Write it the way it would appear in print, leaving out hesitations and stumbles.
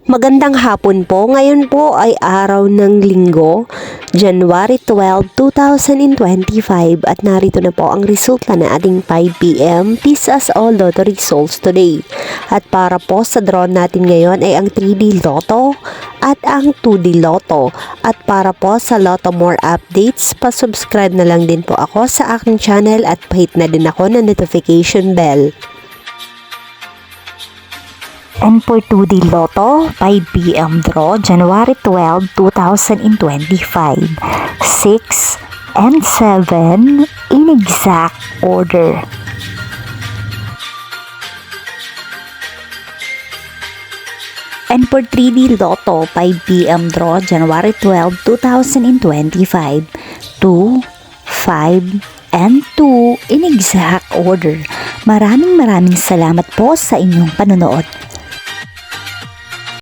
Magandang hapon po. Ngayon po ay araw ng Linggo, January 12, 2025 at narito na po ang resulta na ating 5 p.m. This as all Lotto results today. At para po sa draw natin ngayon ay ang 3D Lotto at ang 2D Lotto. At para po sa Lotto More updates, pa-subscribe na lang din po ako sa aking channel at pahit na din ako ng notification bell. And for 2D Lotto, 5 p.m. draw, January 12, 2025. 6 and 7 in exact order. And for 3D Lotto, 5 p.m. draw, January 12, 2025. 2, 5, and 2 in exact order. Maraming salamat po sa inyong panonood.